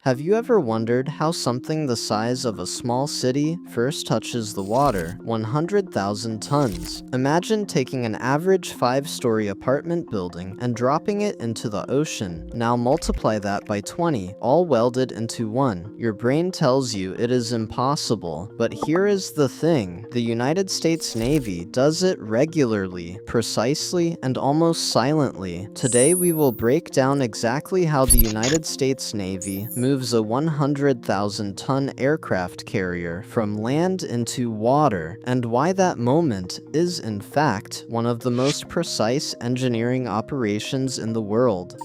Have you ever wondered how something the size of a small city first touches the water? 100,000 tons. Imagine taking an average 5-story apartment building and dropping it into the ocean. Now multiply that by 20, all welded into one. Your brain tells you it is impossible, but here is the thing. The United States Navy does it regularly, precisely, and almost silently. Today we will break down exactly how the United States Navy moves a 100,000-ton aircraft carrier from land into water, and why that moment is, in fact, one of the most precise engineering operations in the world.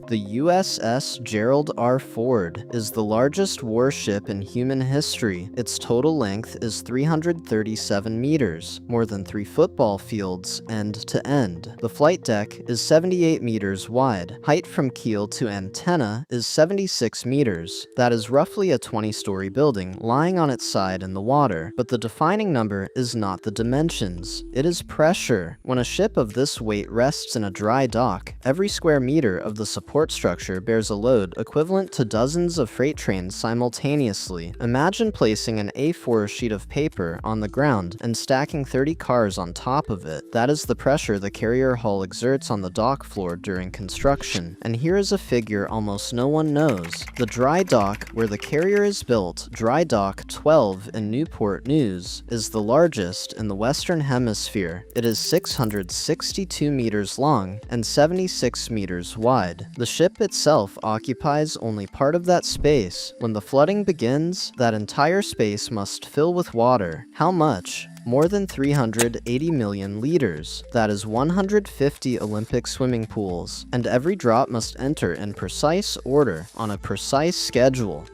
The USS Gerald R. Ford is the largest warship in human history. Its total length is 337 meters, more than 3 football fields end to end. The flight deck is 78 meters wide. Height from keel to antenna is 76 meters. That is roughly a 20-story building lying on its side in the water. But the defining number is not the dimensions. It is pressure. When a ship of this weight rests in a dry dock, every square meter of the support structure bears a load equivalent to dozens of freight trains simultaneously. Imagine placing an A4 sheet of paper on the ground and stacking 30 cars on top of it. That is the pressure the carrier hull exerts on the dock floor during construction. And here is a figure almost no one knows. The dry dock where the carrier is built, Dry Dock 12 in Newport News, is the largest in the Western Hemisphere. It is 662 meters long and 76 meters wide. The ship itself occupies only part of that space. When the flooding begins, that entire space must fill with water. How much? More than 380 million liters. That is 150 Olympic swimming pools. And every drop must enter in precise order on a precise schedule.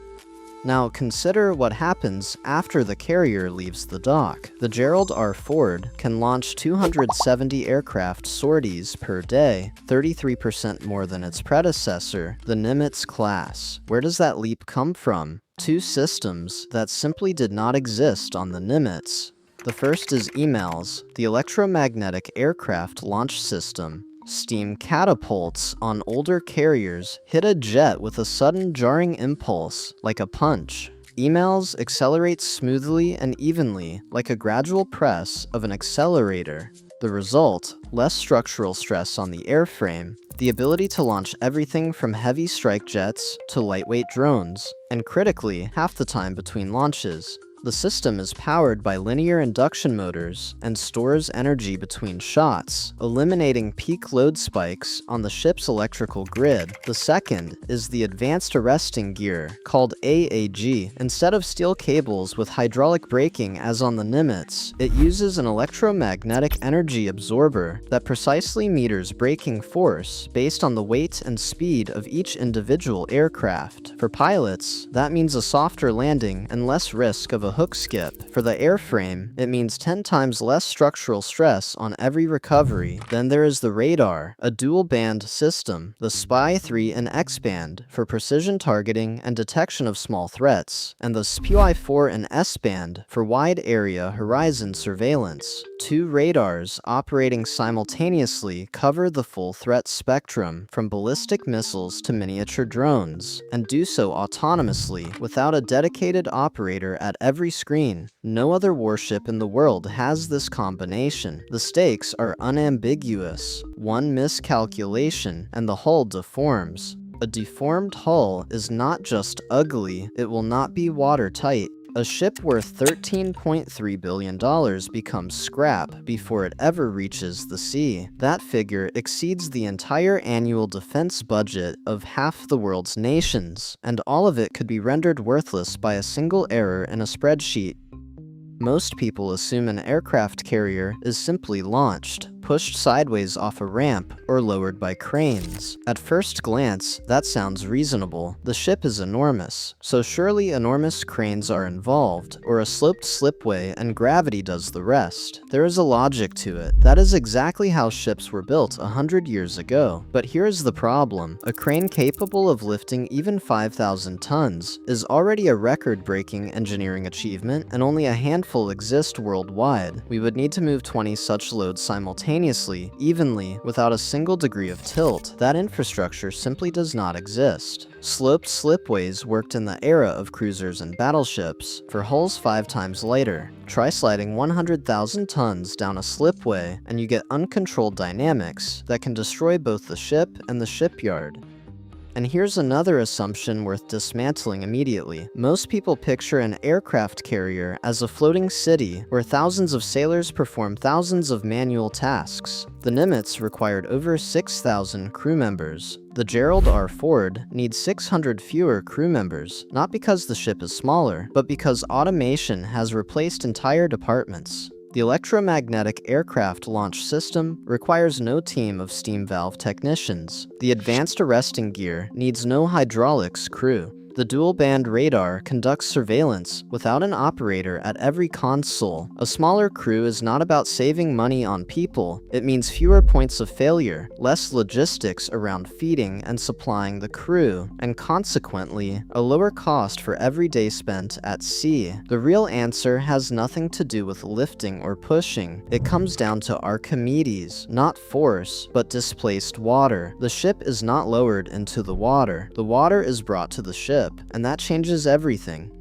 Now consider what happens after the carrier leaves the dock. The Gerald R. Ford can launch 270 aircraft sorties per day, 33% more than its predecessor, the Nimitz class. Where does that leap come from? Two systems that simply did not exist on the Nimitz. The first is EMALS, the electromagnetic aircraft launch system. Steam catapults on older carriers hit a jet with a sudden jarring impulse, like a punch. EMALS accelerates smoothly and evenly, like a gradual press of an accelerator. The result, less structural stress on the airframe, the ability to launch everything from heavy strike jets to lightweight drones, and critically, half the time between launches. The system is powered by linear induction motors and stores energy between shots, eliminating peak load spikes on the ship's electrical grid. The second is the Advanced Arresting Gear, called AAG. Instead of steel cables with hydraulic braking as on the Nimitz, it uses an electromagnetic energy absorber that precisely meters braking force based on the weight and speed of each individual aircraft. For pilots, that means a softer landing and less risk of a hook skip. For the airframe, it means 10 times less structural stress on every recovery. Then there is the radar, a dual-band system, the SPY-3 and X-band, for precision targeting and detection of small threats, and the SPY-4 and S-band for wide-area horizon surveillance. Two radars operating simultaneously cover the full threat spectrum, from ballistic missiles to miniature drones, and do so autonomously without a dedicated operator at every screen. No other warship in the world has this combination. The stakes are unambiguous. One miscalculation and the hull deforms. A deformed hull is not just ugly, it will not be watertight. A ship worth $13.3 billion becomes scrap before it ever reaches the sea. That figure exceeds the entire annual defense budget of half the world's nations, and all of it could be rendered worthless by a single error in a spreadsheet. Most people assume an aircraft carrier is simply launched, pushed sideways off a ramp, or lowered by cranes. At first glance, that sounds reasonable. The ship is enormous, so surely enormous cranes are involved, or a sloped slipway and gravity does the rest. There is a logic to it. That is exactly how ships were built 100 years ago. But here's the problem. A crane capable of lifting even 5,000 tons is already a record-breaking engineering achievement, and only a handful exist worldwide. We would need to move 20 such loads simultaneously simultaneously, evenly, without a single degree of tilt. That infrastructure simply does not exist. Sloped slipways worked in the era of cruisers and battleships, for hulls 5 times lighter. Try sliding 100,000 tons down a slipway, and you get uncontrolled dynamics that can destroy both the ship and the shipyard. And here's another assumption worth dismantling immediately. Most people picture an aircraft carrier as a floating city where thousands of sailors perform thousands of manual tasks. The Nimitz required over 6,000 crew members. The Gerald R. Ford needs 600 fewer crew members, not because the ship is smaller, but because automation has replaced entire departments. The electromagnetic aircraft launch system requires no team of steam valve technicians. The advanced arresting gear needs no hydraulics crew. The dual-band radar conducts surveillance without an operator at every console. A smaller crew is not about saving money on people. It means fewer points of failure, less logistics around feeding and supplying the crew, and consequently, a lower cost for every day spent at sea. The real answer has nothing to do with lifting or pushing. It comes down to Archimedes, not force, but displaced water. The ship is not lowered into the water. The water is brought to the ship, and that changes everything.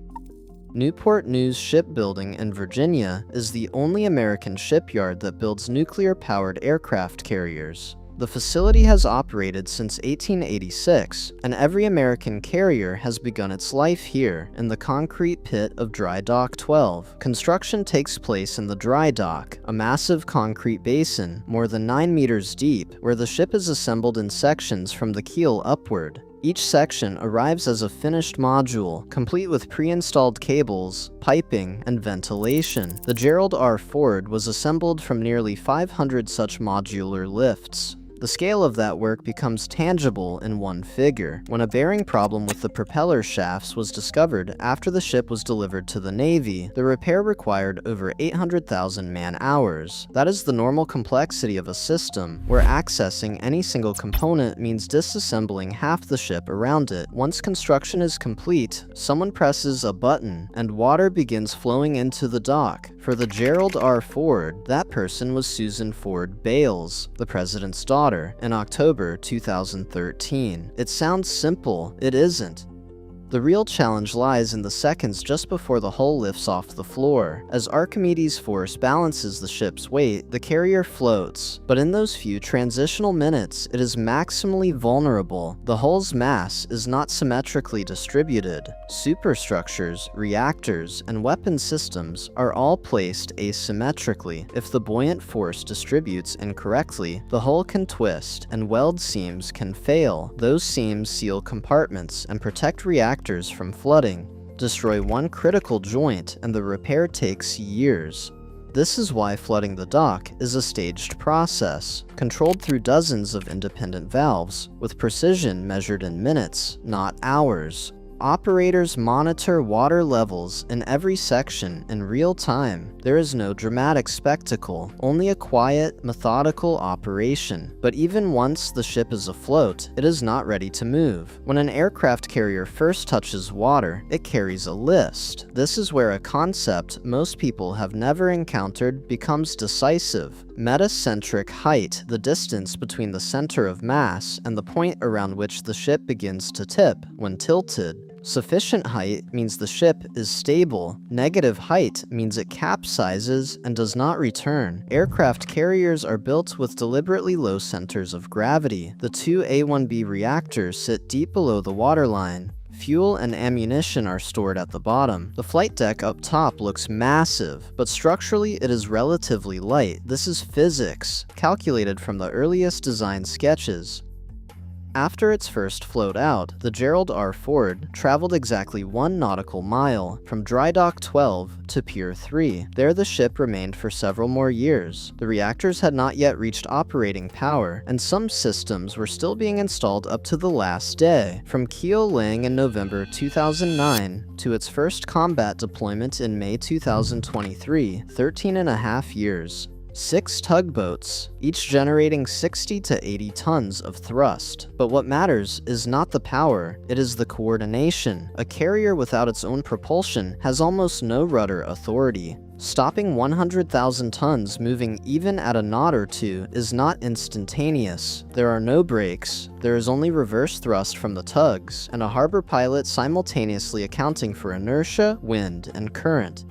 Newport News Shipbuilding in Virginia is the only American shipyard that builds nuclear-powered aircraft carriers. The facility has operated since 1886, and every American carrier has begun its life here in the concrete pit of Dry Dock 12. Construction takes place in the dry dock, a massive concrete basin more than 9 meters deep, where the ship is assembled in sections from the keel upward. Each section arrives as a finished module, complete with pre-installed cables, piping, and ventilation. The Gerald R. Ford was assembled from nearly 500 such modular lifts. The scale of that work becomes tangible in one figure, when a bearing problem with the propeller shafts was discovered after the ship was delivered to the Navy. The repair required over 800,000 man-hours. That is the normal complexity of a system, where accessing any single component means disassembling half the ship around it. Once construction is complete, someone presses a button, and water begins flowing into the dock. For the Gerald R. Ford, that person was Susan Ford Bales, the president's daughter, in October 2013. It sounds simple, it isn't. The real challenge lies in the seconds just before the hull lifts off the floor. As Archimedes' force balances the ship's weight, the carrier floats. But in those few transitional minutes, it is maximally vulnerable. The hull's mass is not symmetrically distributed. Superstructures, reactors, and weapon systems are all placed asymmetrically. If the buoyant force distributes incorrectly, the hull can twist, and weld seams can fail. Those seams seal compartments and protect reactors from flooding. Destroy one critical joint, and the repair takes years. This is why flooding the dock is a staged process, controlled through dozens of independent valves, with precision measured in minutes, not hours. Operators monitor water levels in every section in real time. There is no dramatic spectacle, only a quiet, methodical operation. But even once the ship is afloat, it is not ready to move. When an aircraft carrier first touches water, it carries a list. This is where a concept most people have never encountered becomes decisive. Metacentric height, the distance between the center of mass and the point around which the ship begins to tip when tilted. Sufficient height means the ship is stable. Negative height means it capsizes and does not return. Aircraft carriers are built with deliberately low centers of gravity. The two A1B reactors sit deep below the waterline. Fuel and ammunition are stored at the bottom. The flight deck up top looks massive, but structurally it is relatively light. This is physics, calculated from the earliest design sketches. After its first float out, the Gerald R. Ford traveled exactly 1 nautical mile from Dry Dock 12 to Pier 3. There the ship remained for several more years. The reactors had not yet reached operating power, and some systems were still being installed up to the last day. From keel laying in November 2009 to its first combat deployment in May 2023, 13.5 years. 6 tugboats, each generating 60 to 80 tons of thrust. But what matters is not the power, it is the coordination. A carrier without its own propulsion has almost no rudder authority. Stopping 100,000 tons moving even at a knot or two is not instantaneous. There are no brakes, there is only reverse thrust from the tugs, and a harbor pilot simultaneously accounting for inertia, wind, and current.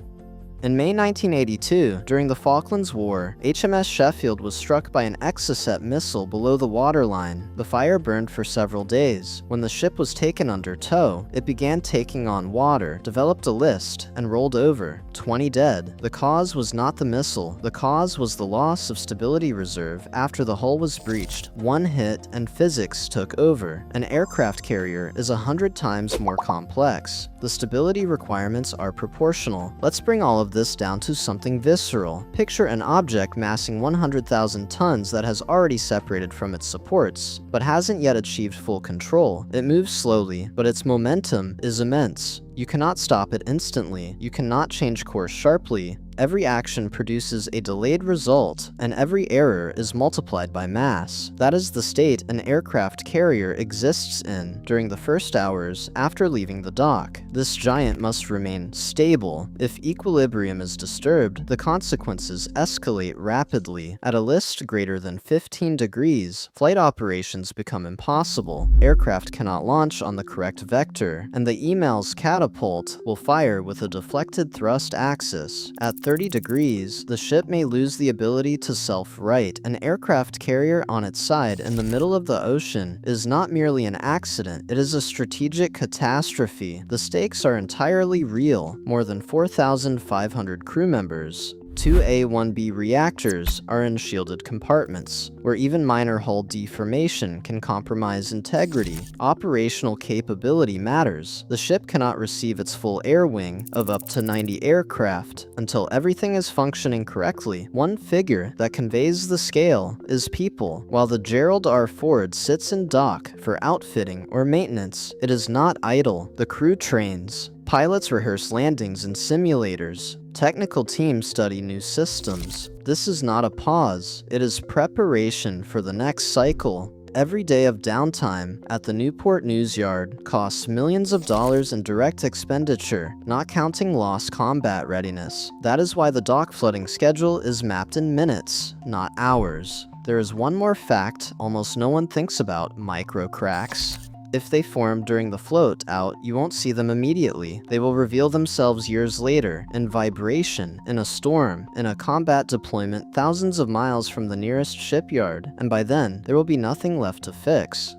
In May 1982, during the Falklands War, HMS Sheffield was struck by an Exocet missile below the waterline. The fire burned for several days. When the ship was taken under tow, it began taking on water, developed a list, and rolled over. 20 dead. The cause was not the missile. The cause was the loss of stability reserve after the hull was breached. One hit, and physics took over. An aircraft carrier is 100 times more complex. The stability requirements are proportional. Let's bring all of this down to something visceral. Picture an object massing 100,000 tons that has already separated from its supports, but hasn't yet achieved full control. It moves slowly, but its momentum is immense. You cannot stop it instantly. You cannot change course sharply. Every action produces a delayed result, and every error is multiplied by mass. That is the state an aircraft carrier exists in during the first hours after leaving the dock. This giant must remain stable. If equilibrium is disturbed, the consequences escalate rapidly. At a list greater than 15 degrees, flight operations become impossible. Aircraft cannot launch on the correct vector, and the email's catapult will fire with a deflected thrust axis. At 30 degrees, the ship may lose the ability to self-right. An aircraft carrier on its side in the middle of the ocean is not merely an accident, it is a strategic catastrophe. The stakes are entirely real. More than 4,500 crew members. 2 A-1B reactors are in shielded compartments, where even minor hull deformation can compromise integrity. Operational capability matters. The ship cannot receive its full air wing of up to 90 aircraft until everything is functioning correctly. One figure that conveys the scale is people. While the Gerald R. Ford sits in dock for outfitting or maintenance, it is not idle. The crew trains. Pilots rehearse landings in simulators. Technical teams study new systems. This is not a pause, it is preparation for the next cycle. Every day of downtime at the Newport News Yard costs millions of dollars in direct expenditure, not counting lost combat readiness. That is why the dock flooding schedule is mapped in minutes, not hours. There is one more fact almost no one thinks about: micro cracks. If they form during the float out, you won't see them immediately. They will reveal themselves years later, in vibration, in a storm, in a combat deployment thousands of miles from the nearest shipyard, and by then, there will be nothing left to fix.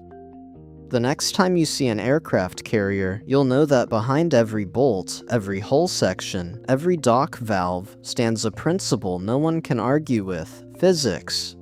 The next time you see an aircraft carrier, you'll know that behind every bolt, every hull section, every dock valve, stands a principle no one can argue with: physics.